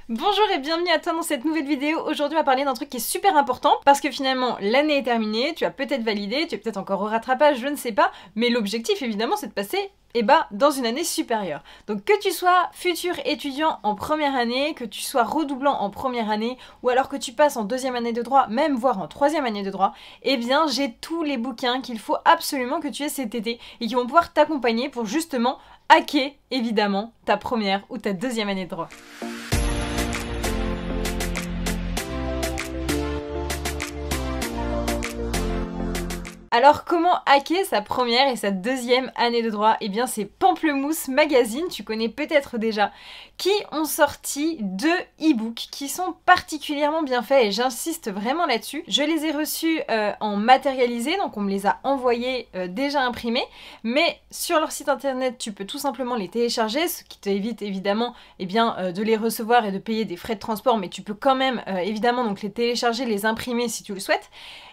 Bonjour et bienvenue à toi dans cette nouvelle vidéo. Aujourd'hui on va parler d'un truc qui est super important parce que finalement l'année est terminée, tu as peut-être validé, tu es peut-être encore au rattrapage, je ne sais pas, mais l'objectif évidemment c'est de passer dans une année supérieure. Donc que tu sois futur étudiant en première année, que tu sois redoublant en première année, ou alors que tu passes en deuxième année de droit, même voire en troisième année de droit, eh bien j'ai tous les bouquins qu'il faut absolument que tu aies cet été et qui vont pouvoir t'accompagner pour justement hacker évidemment ta première ou ta deuxième année de droit. Alors comment hacker sa première et sa deuxième année de droit? Eh bien c'est Pamplemousse Magazine, tu connais peut-être déjà, qui ont sorti 2 e-books qui sont particulièrement bien faits et j'insiste vraiment là-dessus. Je les ai reçus en matérialisé, donc on me les a envoyés déjà imprimés, mais sur leur site internet tu peux tout simplement les télécharger, ce qui t'évite évidemment de les recevoir et de payer des frais de transport, mais tu peux quand même évidemment donc les télécharger, les imprimer si tu le souhaites.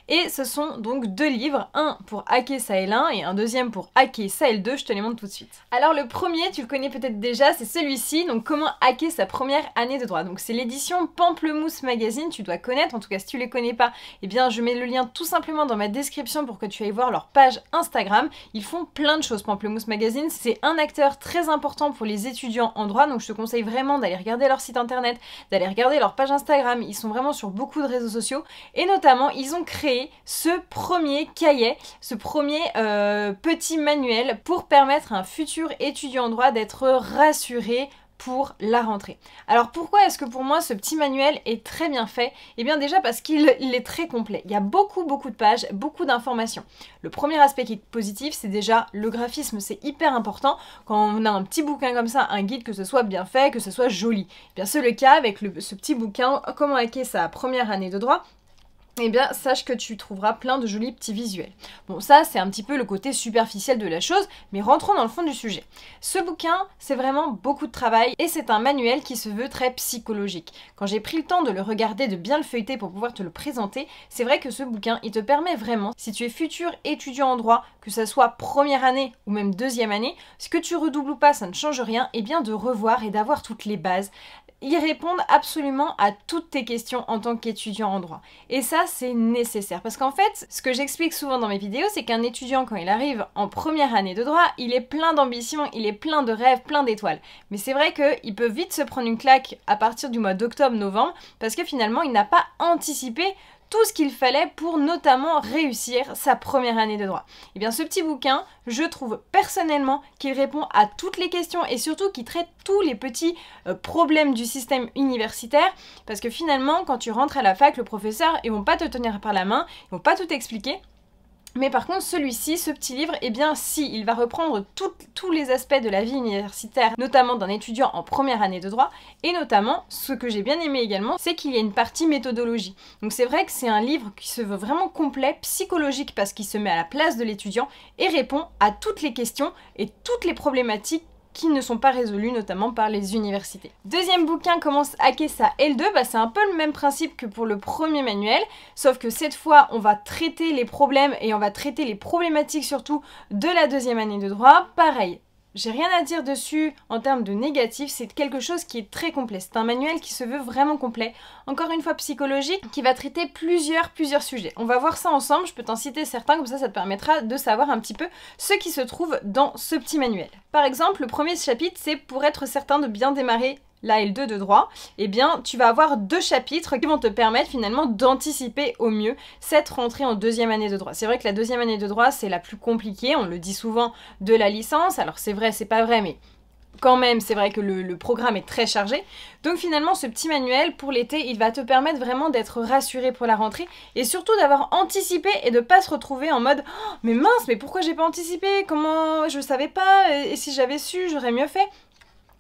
Et ce sont donc 2 livres, un pour hacker sa L1 et un deuxième pour hacker sa L2, je te les montre tout de suite. Alors le premier, tu le connais peut-être déjà, c'est celui-ci, donc comment hacker sa première année de droit. Donc c'est l'édition Pamplemousse Magazine, tu dois connaître, en tout cas si tu les connais pas, eh bien je mets le lien tout simplement dans ma description pour que tu ailles voir leur page Instagram. Ils font plein de choses, Pamplemousse Magazine, c'est un acteur très important pour les étudiants en droit, donc je te conseille vraiment d'aller regarder leur site internet, d'aller regarder leur page Instagram, ils sont vraiment sur beaucoup de réseaux sociaux, et notamment ils ont créé ce premier cahier, ce premier petit manuel pour permettre à un futur étudiant en droit d'être rassuré pour la rentrée. Alors pourquoi est-ce que pour moi ce petit manuel est très bien fait? Eh bien déjà parce qu'il est très complet. Il y a beaucoup de pages, beaucoup d'informations. Le premier aspect qui est positif, c'est déjà le graphisme, c'est hyper important. Quand on a un petit bouquin comme ça, un guide, que ce soit bien fait, que ce soit joli. Eh bien c'est le cas avec ce petit bouquin, comment hacker sa première année de droit. Eh bien, sache que tu trouveras plein de jolis petits visuels. Bon, ça, c'est un petit peu le côté superficiel de la chose, mais rentrons dans le fond du sujet. Ce bouquin, c'est vraiment beaucoup de travail et c'est un manuel qui se veut très psychologique. Quand j'ai pris le temps de le regarder, de bien le feuilleter pour pouvoir te le présenter, c'est vrai que ce bouquin, il te permet vraiment, si tu es futur étudiant en droit, que ça soit première année ou même deuxième année, ce que tu redoubles ou pas, ça ne change rien, et bien de revoir et d'avoir toutes les bases. Ils répondent absolument à toutes tes questions en tant qu'étudiant en droit. Et ça, c'est nécessaire. Parce qu'en fait, ce que j'explique souvent dans mes vidéos, c'est qu'un étudiant, quand il arrive en première année de droit, il est plein d'ambition, il est plein de rêves, plein d'étoiles. Mais c'est vrai qu'il peut vite se prendre une claque à partir du mois d'octobre-novembre, parce que finalement, il n'a pas anticipé tout ce qu'il fallait pour notamment réussir sa première année de droit. Et bien ce petit bouquin, je trouve personnellement qu'il répond à toutes les questions et surtout qu'il traite tous les petits problèmes du système universitaire, parce que finalement quand tu rentres à la fac, le professeur, ils vont pas te tenir par la main, ils vont pas tout expliquer. Mais par contre, celui-ci, ce petit livre, eh bien si, il va reprendre tous les aspects de la vie universitaire, notamment d'un étudiant en première année de droit, et notamment, ce que j'ai bien aimé également, c'est qu'il y a une partie méthodologie. Donc c'est vrai que c'est un livre qui se veut vraiment complet, psychologique, parce qu'il se met à la place de l'étudiant, et répond à toutes les questions et toutes les problématiques qui ne sont pas résolus, notamment par les universités. Deuxième bouquin, comment hacker sa L2, c'est un peu le même principe que pour le premier manuel, sauf que cette fois, on va traiter les problèmes et on va traiter les problématiques surtout de la deuxième année de droit. Pareil, j'ai rien à dire dessus en termes de négatif, c'est quelque chose qui est très complet. C'est un manuel qui se veut vraiment complet, encore une fois psychologique, qui va traiter plusieurs sujets. On va voir ça ensemble, je peux t'en citer certains, comme ça te permettra de savoir un petit peu ce qui se trouve dans ce petit manuel. Par exemple, le premier chapitre, c'est pour être certain de bien démarrer la L2 de droit, eh bien tu vas avoir 2 chapitres qui vont te permettre finalement d'anticiper au mieux cette rentrée en deuxième année de droit. C'est vrai que la deuxième année de droit c'est la plus compliquée, on le dit souvent, de la licence, alors c'est vrai, c'est pas vrai, mais quand même c'est vrai que le programme est très chargé. Donc finalement ce petit manuel pour l'été, il va te permettre vraiment d'être rassuré pour la rentrée et surtout d'avoir anticipé et de pas se retrouver en mode oh, mais mince, mais pourquoi j'ai pas anticipé, comment je savais pas, et si j'avais su j'aurais mieux fait.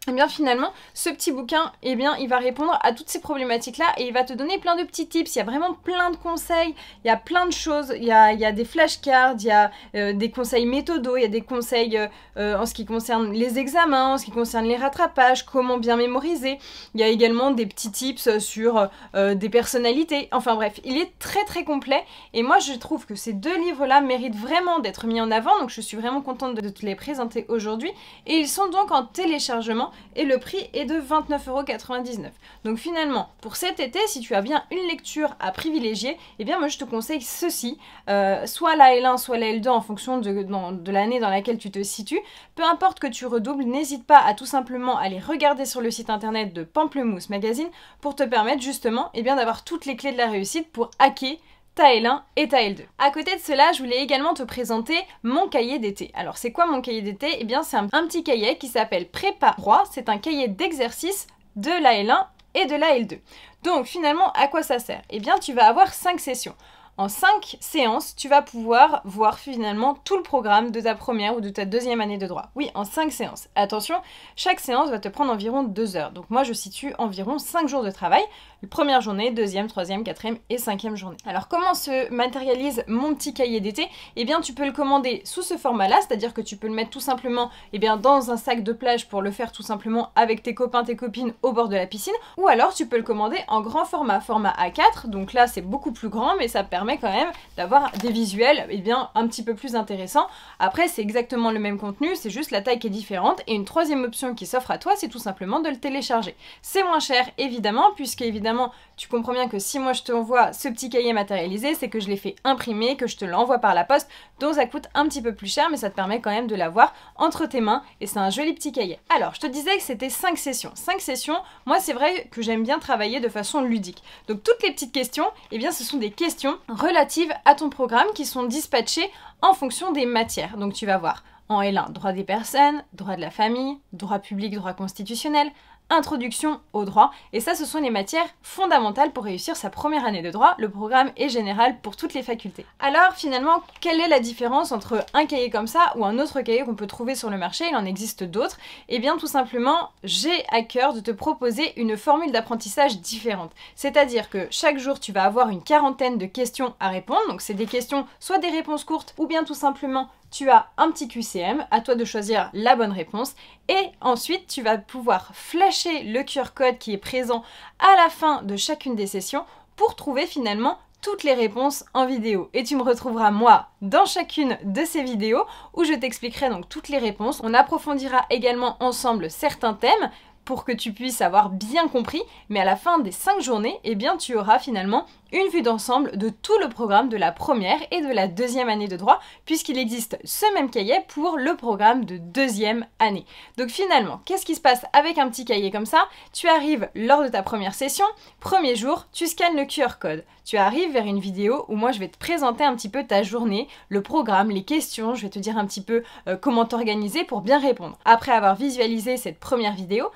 Et bien finalement, ce petit bouquin, eh bien, il va répondre à toutes ces problématiques-là et il va te donner plein de petits tips. Il y a vraiment plein de conseils, il y a plein de choses. Il y a des flashcards, il y a des conseils méthodos, il y a des conseils en ce qui concerne les examens, en ce qui concerne les rattrapages, comment bien mémoriser. Il y a également des petits tips sur des personnalités. Enfin bref, il est très complet et moi je trouve que ces 2 livres-là méritent vraiment d'être mis en avant. Donc je suis vraiment contente de te les présenter aujourd'hui et ils sont donc en téléchargement et le prix est de 29,99 €. Donc finalement, pour cet été, si tu as bien une lecture à privilégier, eh bien moi je te conseille ceci, soit la L1, soit la L2 en fonction de l'année dans laquelle tu te situes. Peu importe que tu redoubles, n'hésite pas à tout simplement aller regarder sur le site internet de Pamplemousse Magazine pour te permettre justement d'avoir toutes les clés de la réussite pour hacker ta L1 et ta L2. À côté de cela, je voulais également te présenter mon cahier d'été. Alors c'est quoi mon cahier d'été? Eh bien c'est un petit cahier qui s'appelle Prépa 3, c'est un cahier d'exercice de la L1 et de la L2. Donc finalement, à quoi ça sert? Eh bien tu vas avoir 5 sessions. En 5 séances, tu vas pouvoir voir finalement tout le programme de ta première ou de ta deuxième année de droit. Oui, en 5 séances. Attention, chaque séance va te prendre environ 2 heures. Donc moi, je situe environ 5 jours de travail. Première journée, deuxième, troisième, quatrième et cinquième journée. Alors comment se matérialise mon petit cahier d'été? Eh bien tu peux le commander sous ce format-là, c'est-à-dire que tu peux le mettre tout simplement dans un sac de plage pour le faire tout simplement avec tes copains, tes copines au bord de la piscine, ou alors tu peux le commander en grand format, format A4, donc là c'est beaucoup plus grand mais ça permet quand même d'avoir des visuels un petit peu plus intéressants. Après c'est exactement le même contenu, c'est juste la taille qui est différente, et une troisième option qui s'offre à toi, c'est tout simplement de le télécharger. C'est moins cher évidemment, puisque évidemment tu comprends bien que si moi je te envoie ce petit cahier matérialisé, c'est que je l'ai fait imprimer, que je te l'envoie par la poste, donc ça coûte un petit peu plus cher, mais ça te permet quand même de l'avoir entre tes mains, et c'est un joli petit cahier. Alors, je te disais que c'était 5 sessions. 5 sessions, moi c'est vrai que j'aime bien travailler de façon ludique. Donc toutes les petites questions, ce sont des questions relatives à ton programme qui sont dispatchées en fonction des matières. Donc tu vas voir en L1, droit des personnes, droit de la famille, droit public, droit constitutionnel, introduction au droit, et ça ce sont les matières fondamentales pour réussir sa première année de droit. Le programme est général pour toutes les facultés. Alors finalement, quelle est la différence entre un cahier comme ça ou un autre cahier qu'on peut trouver sur le marché? Il en existe d'autres. Eh bien tout simplement, j'ai à cœur de te proposer une formule d'apprentissage différente. C'est-à-dire que chaque jour tu vas avoir une quarantaine de questions à répondre, donc c'est des questions, soit des réponses courtes ou bien tout simplement tu as un petit QCM, à toi de choisir la bonne réponse, et ensuite tu vas pouvoir flasher le QR code qui est présent à la fin de chacune des sessions pour trouver finalement toutes les réponses en vidéo. Et tu me retrouveras moi dans chacune de ces vidéos où je t'expliquerai donc toutes les réponses. On approfondira également ensemble certains thèmes pour que tu puisses avoir bien compris, mais à la fin des 5 journées, tu auras finalement une vue d'ensemble de tout le programme de la première et de la deuxième année de droit, puisqu'il existe ce même cahier pour le programme de deuxième année. Donc finalement, qu'est-ce qui se passe avec un petit cahier comme ça? Tu arrives lors de ta première session, premier jour, tu scannes le QR code. Tu arrives vers une vidéo où moi je vais te présenter un petit peu ta journée, le programme, les questions, je vais te dire un petit peu comment t'organiser pour bien répondre. Après avoir visualisé cette première vidéo,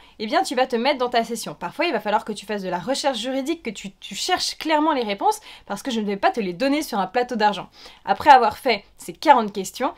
tu vas te mettre dans ta session. Parfois, il va falloir que tu fasses de la recherche juridique, que tu cherches clairement les réponses, parce que je ne vais pas te les donner sur un plateau d'argent. Après avoir fait ces 40 questions,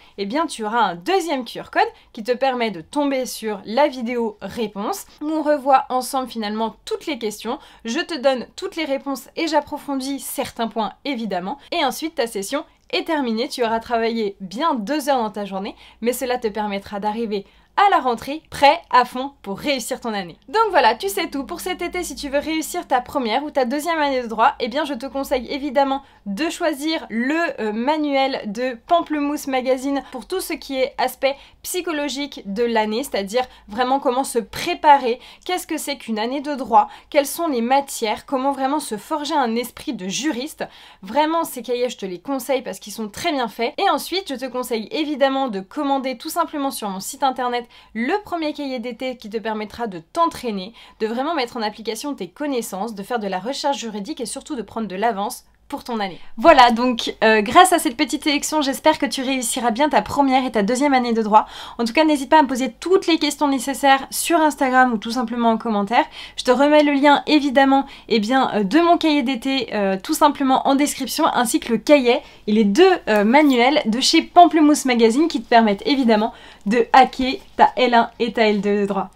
tu auras un deuxième QR code qui te permet de tomber sur la vidéo réponse, où on revoit ensemble finalement toutes les questions, je te donne toutes les réponses et j'approfondis certains points évidemment, et ensuite ta session est terminée, tu auras travaillé bien 2 heures dans ta journée, mais cela te permettra d'arriver à la rentrée, prêt à fond pour réussir ton année. Donc voilà, tu sais tout. Pour cet été, si tu veux réussir ta première ou ta deuxième année de droit, je te conseille évidemment de choisir le manuel de Pamplemousse Magazine pour tout ce qui est aspect psychologique de l'année, c'est-à-dire vraiment comment se préparer, qu'est-ce que c'est qu'une année de droit, quelles sont les matières, comment vraiment se forger un esprit de juriste. Vraiment, ces cahiers, je te les conseille parce qu'ils sont très bien faits. Et ensuite, je te conseille évidemment de commander tout simplement sur mon site internet le premier cahier d'été qui te permettra de t'entraîner, de vraiment mettre en application tes connaissances, de faire de la recherche juridique et surtout de prendre de l'avance pour ton année. Voilà, donc grâce à cette petite sélection, j'espère que tu réussiras bien ta première et ta deuxième année de droit. En tout cas, n'hésite pas à me poser toutes les questions nécessaires sur Instagram ou tout simplement en commentaire. Je te remets le lien évidemment de mon cahier d'été tout simplement en description, ainsi que le cahier et les 2 manuels de chez Pamplemousse Magazine qui te permettent évidemment de hacker ta L1 et ta L2 de droit.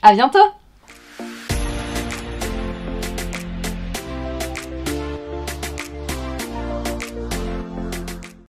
À bientôt!